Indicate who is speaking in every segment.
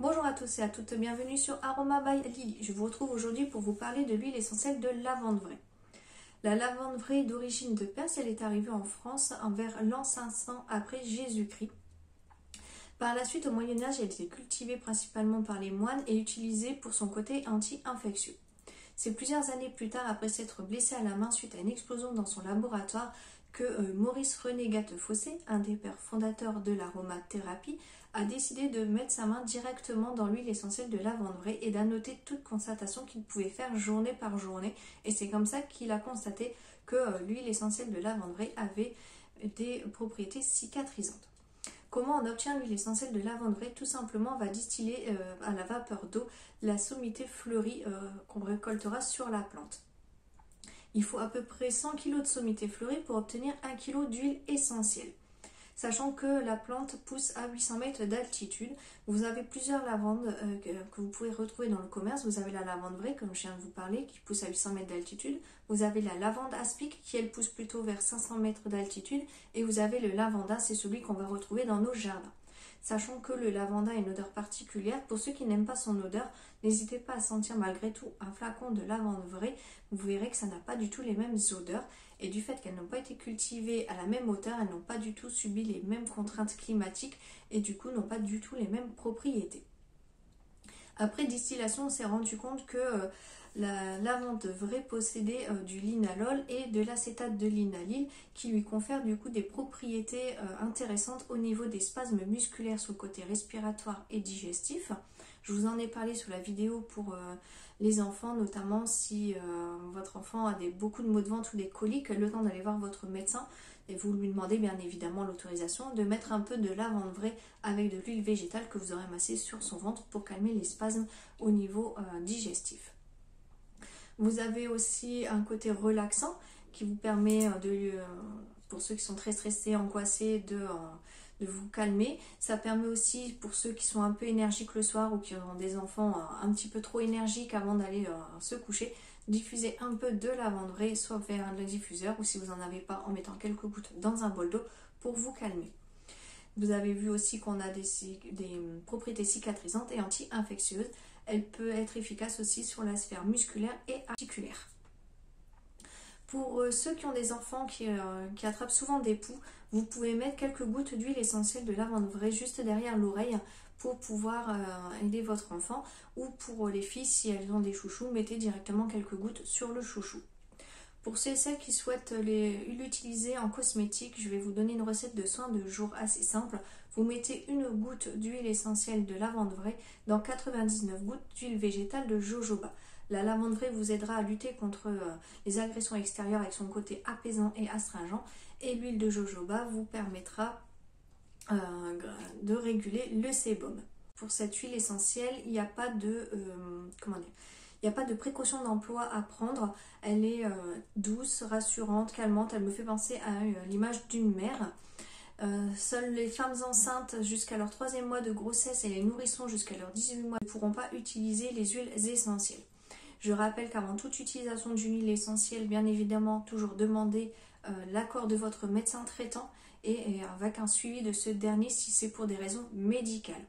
Speaker 1: Bonjour à tous et à toutes, bienvenue sur Aroma by Lily. Je vous retrouve aujourd'hui pour vous parler de l'huile essentielle de lavande vraie. La lavande vraie d'origine de Perse, elle est arrivée en France vers l'an 500 après Jésus-Christ. Par la suite, au Moyen-Âge, elle était cultivée principalement par les moines et utilisée pour son côté anti-infectieux. C'est plusieurs années plus tard, après s'être blessé à la main suite à une explosion dans son laboratoire, que Maurice René Gattefossé, un des pères fondateurs de l'aromathérapie, a décidé de mettre sa main directement dans l'huile essentielle de lavande vraie et d'annoter toute constatation qu'il pouvait faire journée par journée. Et c'est comme ça qu'il a constaté que l'huile essentielle de lavande vraie avait des propriétés cicatrisantes. Comment on obtient l'huile essentielle de lavande vraie? Tout simplement, on va distiller à la vapeur d'eau la sommité fleurie qu'on récoltera sur la plante. Il faut à peu près 100 kg de sommité fleurie pour obtenir 1 kg d'huile essentielle. Sachant que la plante pousse à 800 mètres d'altitude, vous avez plusieurs lavandes que vous pouvez retrouver dans le commerce. Vous avez la lavande vraie, comme je viens de vous parler, qui pousse à 800 mètres d'altitude. Vous avez la lavande aspic, qui elle pousse plutôt vers 500 mètres d'altitude. Et vous avez le lavanda, c'est celui qu'on va retrouver dans nos jardins. Sachant que le lavanda a une odeur particulière, pour ceux qui n'aiment pas son odeur, n'hésitez pas à sentir malgré tout un flacon de lavande vraie. Vous verrez que ça n'a pas du tout les mêmes odeurs. Et du fait qu'elles n'ont pas été cultivées à la même hauteur, elles n'ont pas du tout subi les mêmes contraintes climatiques et du coup n'ont pas du tout les mêmes propriétés. Après distillation, on s'est rendu compte que la lavande vraie possédait du linalol et de l'acétate de linalyle qui lui confèrent du coup des propriétés intéressantes au niveau des spasmes musculaires sur le côté respiratoire et digestif. Je vous en ai parlé sur la vidéo pour les enfants, notamment si votre enfant a beaucoup de maux de ventre ou des coliques, le temps d'aller voir votre médecin et vous lui demandez bien évidemment l'autorisation de mettre un peu de lavande vraie avec de l'huile végétale que vous aurez amassée sur son ventre pour calmer les spasmes au niveau digestif. Vous avez aussi un côté relaxant qui vous permet pour ceux qui sont très stressés, angoissés, de vous calmer. Ça permet aussi pour ceux qui sont un peu énergiques le soir ou qui ont des enfants un petit peu trop énergiques avant d'aller se coucher, diffuser un peu de lavande vraie, soit vers le diffuseur ou si vous n'en avez pas en mettant quelques gouttes dans un bol d'eau pour vous calmer. Vous avez vu aussi qu'on a des propriétés cicatrisantes et anti-infectieuses. Elle peut être efficace aussi sur la sphère musculaire et articulaire. Pour ceux qui ont des enfants qui attrapent souvent des poux, vous pouvez mettre quelques gouttes d'huile essentielle de lavande vraie juste derrière l'oreille pour pouvoir aider votre enfant. Ou pour les filles, si elles ont des chouchous, mettez directement quelques gouttes sur le chouchou. Pour ceux et celles qui souhaitent l'utiliser en cosmétique, je vais vous donner une recette de soin de jour assez simple. Vous mettez une goutte d'huile essentielle de lavande vraie dans 99 gouttes d'huile végétale de jojoba. La lavande vraie vous aidera à lutter contre les agressions extérieures avec son côté apaisant et astringent. Et l'huile de jojoba vous permettra de réguler le sébum. Pour cette huile essentielle, il n'y a pas de... Il n'y a pas de précaution d'emploi à prendre, elle est douce, rassurante, calmante, elle me fait penser à l'image d'une mère. Seules les femmes enceintes jusqu'à leur 3e mois de grossesse et les nourrissons jusqu'à leurs 18 mois ne pourront pas utiliser les huiles essentielles. Je rappelle qu'avant toute utilisation d'une huile essentielle, bien évidemment, toujours demander l'accord de votre médecin traitant et avec un suivi de ce dernier si c'est pour des raisons médicales.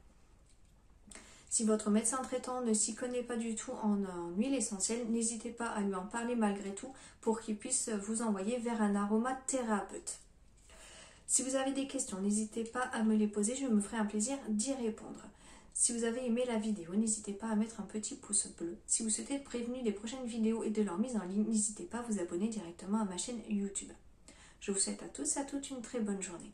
Speaker 1: Si votre médecin traitant ne s'y connaît pas du tout en huile essentielle, n'hésitez pas à lui en parler malgré tout pour qu'il puisse vous envoyer vers un aromathérapeute. Si vous avez des questions, n'hésitez pas à me les poser, je me ferai un plaisir d'y répondre. Si vous avez aimé la vidéo, n'hésitez pas à mettre un petit pouce bleu. Si vous souhaitez être prévenu des prochaines vidéos et de leur mise en ligne, n'hésitez pas à vous abonner directement à ma chaîne YouTube. Je vous souhaite à tous et à toutes une très bonne journée.